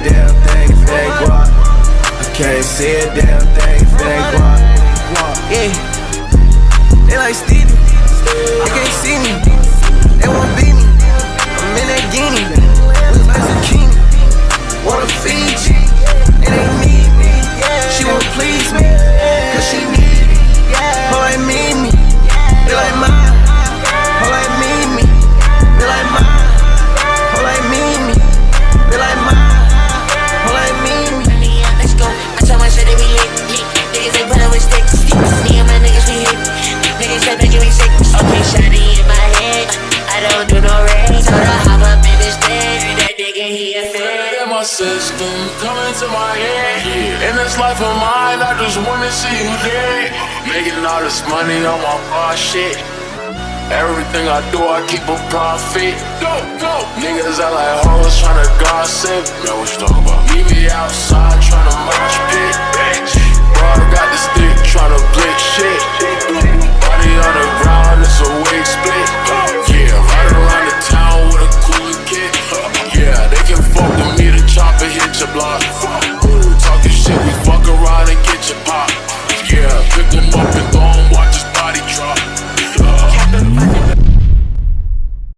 damn thing if they guap. I can't see a damn thing if they guap. Yeah, they like Stevie, they can't see me, they won't beat me. I'm in that guinea, look like zucchini. Wanna feed you, and they need me. She won't please me, cause she need me. Her like me, they like mine. Her like me, they like mine. Her like me, they like mine. Her like me. Let's go. I told my shit they be lit. Niggas ain't puttin' with sticks. Me and my niggas we hit. Niggas say making me sick. Okay, shawty in my head. I don't do no red. Told her hop up in this bed. That nigga he a fed. In my system, coming to my head. In this life of mine, I just wanna see you dead. Making all this money on my boss shit. Everything I do, I keep a profit. Go, go. Niggas out like hoes tryna gossip. Man, what you talking about? Meet me outside tryna mosh pit.